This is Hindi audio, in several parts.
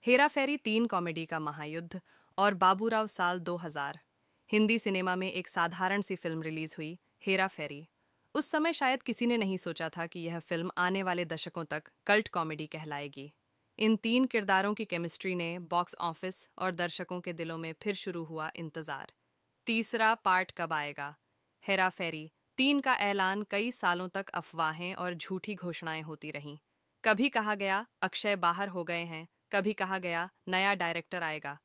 हेरा फेरी 3 कॉमेडी का महायुद्ध और बाबूराव साल 2000। हिंदी सिनेमा में एक साधारण सी फिल्म रिलीज हुई, हेरा फेरी। उस समय शायद किसी ने नहीं सोचा था कि यह फिल्म आने वाले दशकों तक कल्ट कॉमेडी कहलाएगी। इन 3 किरदारों की केमिस्ट्री ने बॉक्स ऑफिस और दर्शकों के दिलों में फिर शुरू हुआ इंतजार। तीसरा पार्ट कब आएगा? हेरा फेरी 3 का ऐलान कई सालों तक अफवाहें और झूठी घोषणाएं होती रहीं। कभी कहा गया अक्षय बाहर हो गए हैं, कभी कहा गया नया डायरेक्टर आएगा।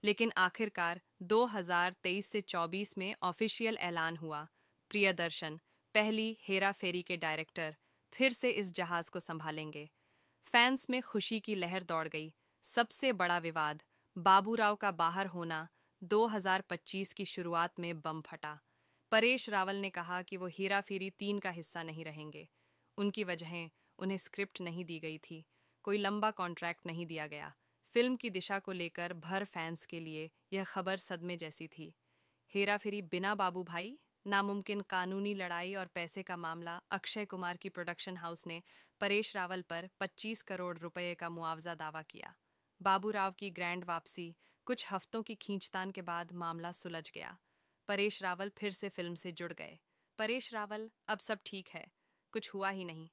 लेकिन आखिरकार 2023 से 24 में ऑफिशियल ऐलान हुआ, प्रियदर्शन पहली हेरा फेरी के डायरेक्टर फिर से इस जहाज को संभालेंगे। फैंस में खुशी की लहर दौड़ गई। सबसे बड़ा विवाद, बाबूराव का बाहर होना। 2025 की शुरुआत में बम फटा। परेश रावल ने कहा कि वो हेरा फेरी 3 का हिस्सा नहीं रहेंगे। उनकी वजहें, उन्हें स्क्रिप्ट नहीं दी गई थी, कोई लंबा कॉन्ट्रैक्ट नहीं दिया गया। फिल्म की दिशा को लेकर भर फैंस के लिए यह खबर सदमे जैसी थी। हेरा फेरी बिना बाबू भाई, नामुमकिन कानूनी लड़ाई और पैसे का मामला। अक्षय कुमार की प्रोडक्शन हाउस ने परेश रावल पर 25 करोड़ रुपए का मुआवजा दावा किया। बाबूराव की ग्रैंड वापसी, कुछ हफ्तों की खींचतान के बाद मामला सुलझ गया। परेश रावल फिर से फिल्म से जुड़ गए। परेश रावल, अब सब ठीक है, कुछ हुआ ही नहीं,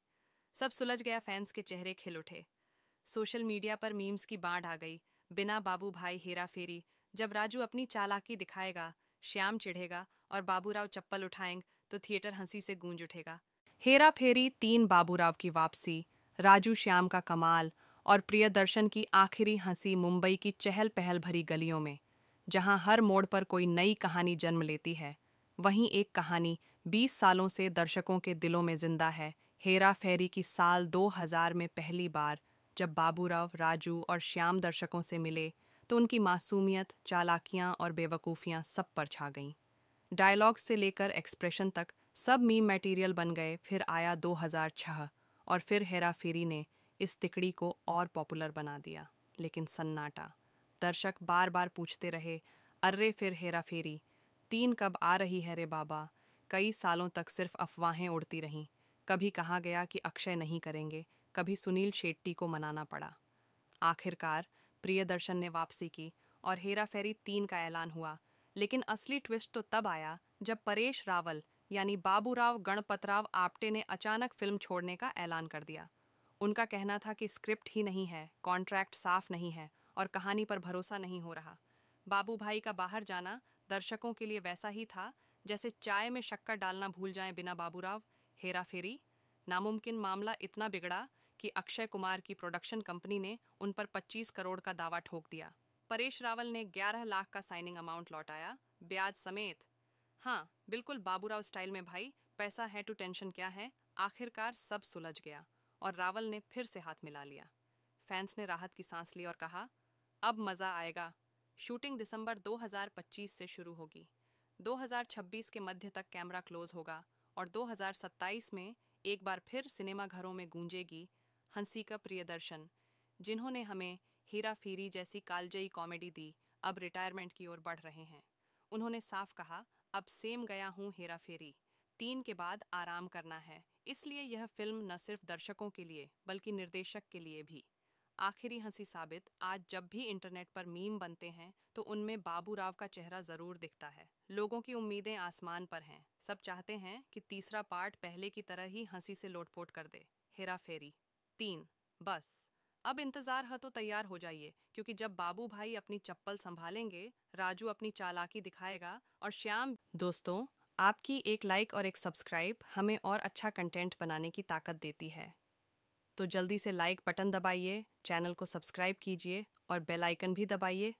सब सुलझ गया। फैंस के चेहरे खिल उठे। सोशल मीडिया पर मीम्स की बाढ़ आ गई। बिना बाबू भाई हेरा फेरी, जब राजू अपनी चालाकी दिखाएगा, श्याम चिढ़ेगा और बाबूराव चप्पल उठाएंगे तो थिएटर हंसी से गूंज उठेगा। हेरा फेरी 3 बाबूराव की वापसी, राजू श्याम का कमाल और प्रियदर्शन की आखिरी हंसी मुंबई की चहल पहल भरी गलियों में। जहां हर मोड़ पर कोई नई कहानी जन्म लेती है, वहीं एक कहानी 20 सालों से दर्शकों के दिलों में जिंदा है। हेरा फेरी की साल 2000 में पहली बार जब बाबूराव, राजू और श्याम दर्शकों से मिले तो उनकी मासूमियत, चालाकियां और बेवकूफ़ियां सब पर छा गईं। डायलॉग से लेकर एक्सप्रेशन तक सब मीम मटेरियल बन गए। फिर आया 2006 और फिर हेरा फेरी ने इस तिकड़ी को और पॉपुलर बना दिया। लेकिन सन्नाटा। दर्शक बार बार पूछते रहे, अर्रे फिर हेरा फेरी 3 कब आ रही है रे बाबा। कई सालों तक सिर्फ अफवाहें उड़ती रहीं। कभी कहा गया कि अक्षय नहीं करेंगे, कभी सुनील शेट्टी को मनाना पड़ा। आखिरकार प्रियदर्शन ने वापसी की और हेरा फेरी 3 का ऐलान हुआ। लेकिन असली ट्विस्ट तो तब आया जब परेश रावल यानी बाबूराव गणपतराव आप्टे ने अचानक फिल्म छोड़ने का ऐलान कर दिया। उनका कहना था कि स्क्रिप्ट ही नहीं है, कॉन्ट्रैक्ट साफ नहीं है और कहानी पर भरोसा नहीं हो रहा। बाबू भाई का बाहर जाना दर्शकों के लिए वैसा ही था जैसे चाय में शक्कर डालना भूल जाएं बिना बाबूराव। हेरा फेरी नामुमकिन मामला इतना बिगड़ा कि अक्षय कुमार की प्रोडक्शन कंपनी ने उन पर 25 करोड़ का दावा ठोक दिया। परेश रावल ने 11 लाख का साइनिंग अमाउंट लौटाया, ब्याज समेत। हाँ, बिल्कुल बाबूराव स्टाइल में भाई, पैसा है तो टेंशन क्या है। आखिरकार सब सुलझ गया और रावल ने फिर से हाथ मिला लिया। फैंस ने राहत की सांस ली और कहा, अब मज़ा आएगा। शूटिंग दिसंबर 2025 से शुरू होगी। 2026 के मध्य तक कैमरा क्लोज होगा और 2027 में एक बार फिर सिनेमा घरों में गूंजेगी हंसी का प्रियदर्शन, जिन्होंने हमें हेरा फेरी जैसी कालजयी कॉमेडी दी, अब रिटायरमेंट की ओर बढ़ रहे हैं। उन्होंने साफ कहा, अब सेम गया हूँ हेरा फेरी 3 के बाद आराम करना है। इसलिए यह फिल्म न सिर्फ दर्शकों के लिए बल्कि निर्देशक के लिए भी। आखिरी हंसी साबित, आज जब भी इंटरनेट पर मीम बनते हैं तो उनमें बाबूराव का चेहरा जरूर दिखता है। लोगों की उम्मीदें आसमान पर हैं। सब चाहते हैं कि तीसरा पार्ट पहले की तरह ही हंसी से लोटपोट कर दे। हेरा फेरी 3, बस अब इंतजार है तो तैयार हो जाइए, क्योंकि जब बाबू भाई अपनी चप्पल संभालेंगे, राजू अपनी चालाकी दिखाएगा और श्याम। दोस्तों, आपकी एक लाइक और एक सब्सक्राइब हमें और अच्छा कंटेंट बनाने की ताकत देती है। तो जल्दी से लाइक बटन दबाइए, चैनल को सब्सक्राइब कीजिए और बेल आइकन भी दबाइए।